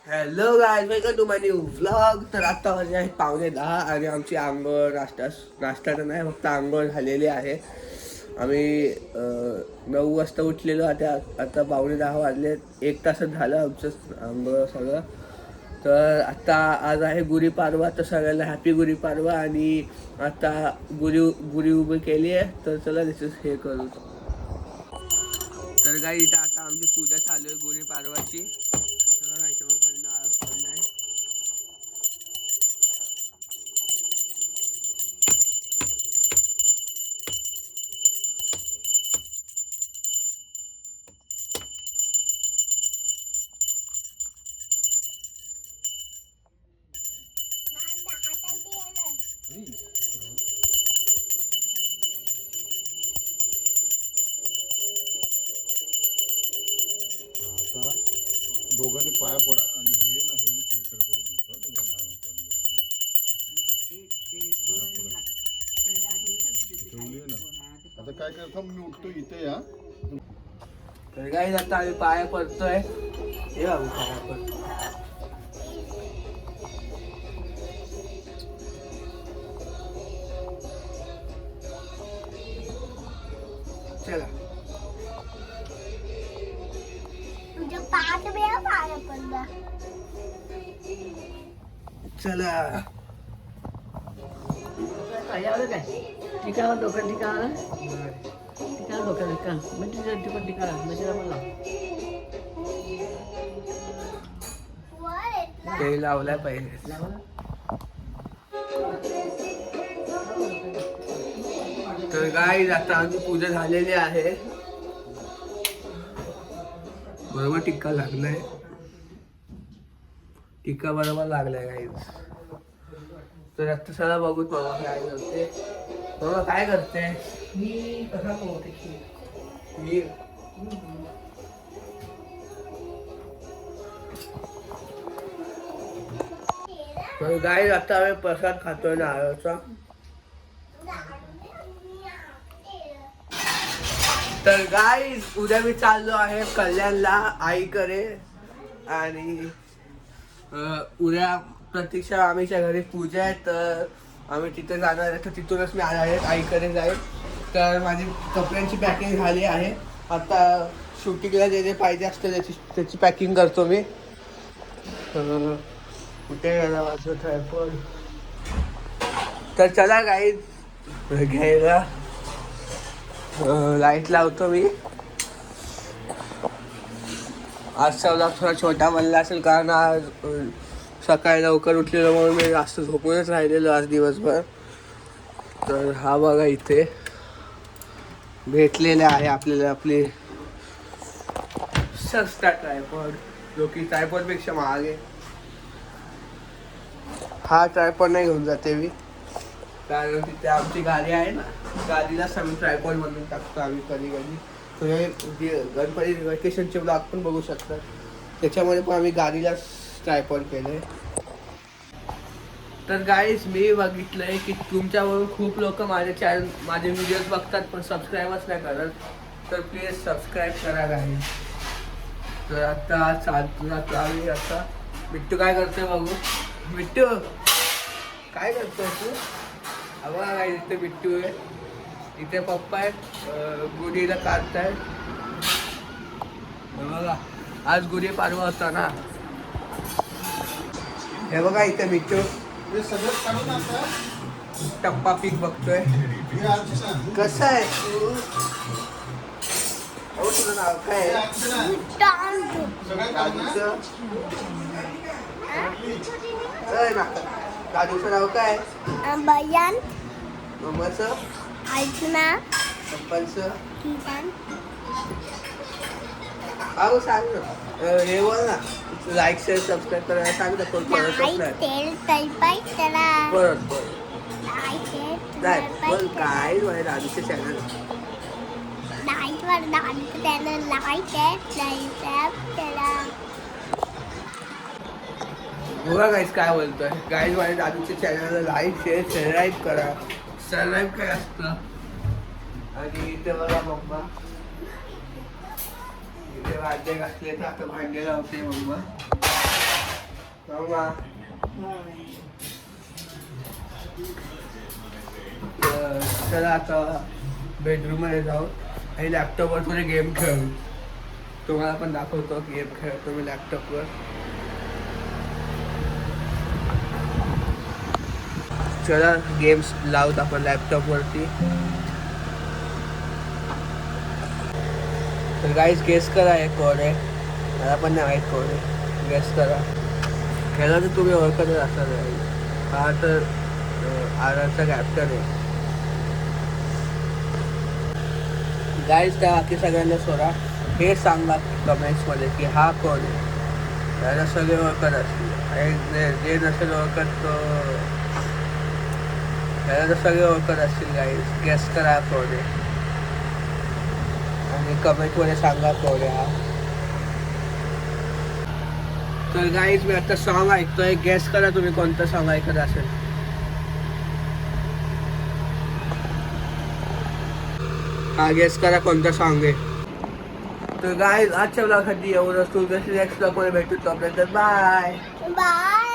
Hello guys, welcome to my new vlog. तर आता वाजले आहे 9:45 आणि आमची आंघोळ नाश्ता तर नाही, फक्त आंघोळ झालेली आहे. आम्ही 9 वाजता उठलेलो. आता 9:45 वाजले. 1 तासच झालं आमचं आंघोळ सगळं. तर आता आज आहे गुढीपाडवा, तर सगळ्यांना हॅपी गुढीपाडवा. आणि आता गुढी उभी केली आहे, तर चला त्याचं हे करू. तर काही इथं आता आमची पूजा चालू आहे गुढीपाडवाची. आता दोघांनी पाया पडा आणि हे ना हे फिल्टर करून देतो तुम्हाला ठेवली ना. आता काय करतो मी उठतो इथे या. तर काही आता आम्ही पाया पडतोय. हे बाबू पाया पडतो. चला तुझ्या 5 वेळा पाया पडला. चला टिका डोकं टिका टिका डोकं टिका म्हणजे टिका टिका म्हणजे मला वर येतला. ते लावलाय पहिले. तर गाईज आता आमची पूजा झालेली आहे. बरोबर टिक्का लागलाय. टिक्का बरोबर लागलाय गाईज. तर आता सगळं बघूत बाबा काय करते. बाबा काय करते. मी कसा पोहते मी गाईज आता आम्ही प्रसाद खातोय नारळाचा. तर गाईज उद्या मी चाललो आहे कल्याणला आईकडे. आणि उद्या प्रतीक्षा आम्हीच्या घरी पूजा आहे, तर आम्ही तिथे जाणार आहे. तर तिथूनच मी आले आहे आईकडे जाईल. तर माझी कपड्यांची पॅकिंग झाली आहे. आता शूटिंगला जे जे पाहिजे असतं त्याची पॅकिंग करतो मी. कुठे गेला माझं ट्रायपॉड. तर चला गाईज घ्यायला. लाईट लावतो मी. आजचा व्लॉग थोडा छोटा बनला असेल, कारण आज सकाळी लवकर उठलेलो म्हणून मी जास्त झोपूनच राहिलेलो आज दिवसभर. तर हा बघा इथे भेटलेले आहे आपल्याला आपली सस्ता ट्रायपॉड, जो की ट्रायपॉडपेक्षा महाग आहे. हा ट्रायपॉड नाही घेऊन जाते मी, कारण तिथे आमची गाडी आहे ना, गाडीलाच आम्ही ट्रायपॉड म्हणून टाकतो आम्ही कधी कधी. तुम्ही गणपती वेकेशनचे ब्लॉग पण बघू शकता, त्याच्यामध्ये पण आम्ही गाडीलाच ट्रायपॉड केले. तर गाईज मी बघितलंय की तुमच्यावरून खूप लोक माझे व्हिडिओज बघतात पण सबस्क्राईबच नाही करत. तर प्लीज सबस्क्राईब करा गाईज. तर आता चालतो आम्ही. आता बिट्टू काय करतोय बघू. बिट्टू काय करतोय तू. बघा काय इथे बिट्टू आहे, इथे पप्पा आहेत, गुढीला काढतायत. बघा आज गुढीपाडवा होता ना. हे बघा इथे बिट्टू टप्पा पीक बघतोय. कसं आहे तू. हो तुझं नाव काय आहे. दादूचं नाव काय. बयान मम्माचं. ऐकना पप्पांचं. किसान अहो सांग ना. हे बोल ना, लाईक शेअर सबस्क्राईब करायला सांग ना. कोण करतच लाईट नाही. तेल तैपाई त्याला परत लाईट नाही बोल काय माझ्या दादूचे चॅनल. लाईट वर दाखवतो त्याला लाईट त्याला. बघा गाईज काय बोलतोय. गाईज माझ्या दादूच्या चॅनलला लाईक शेअर सबस्क्राईब करा. सबस्क्राईब काय असतं. आणि इथे बघा मम्मा इथे वाद्य घातले, तर आता भांडे लावते मम्मा. मामा. तर चला आता बेडरूम मध्ये जाऊ आणि लॅपटॉपवर थोडे गेम खेळू. तुम्हाला पण दाखवतो गेम खेळतो मी लॅपटॉपवर. चला गेम्स लावत आपण लॅपटॉपवरती. तर गाईज गेस करा हे कोण आहे. मला पण नाही माहीत कोण आहे. गेस करा. ह्याला तर तुम्ही ओळखतच असाल. हा तर आरआरचा कॅप्टन आहे. गाईज त्या बाकी सगळ्यांना सोडा. हे सांगा कमेंट्समध्ये की हा कोण आहे. त्याला सगळे ओळखत असतील आणि जे नसेल ओळखत तो त्याला तर सगळे ओळखत असतील. गाईज गेस करा कोण आहे आणि कमेंटमध्ये सांगा कोण आहे हा. तर गाईज मी आता सॉन्ग ऐकतोय. गेस करा तुम्ही कोणतं सॉन्ग ऐकत असेल. हा गेस करा कोणतं सॉन्ग आहे. तर गाईज आजच्या ब्लॉगसाठी एवढंच. तुमच्या नेक्स्ट ब्लॉगमध्ये भेटू. तोपर्यंत बाय बाय.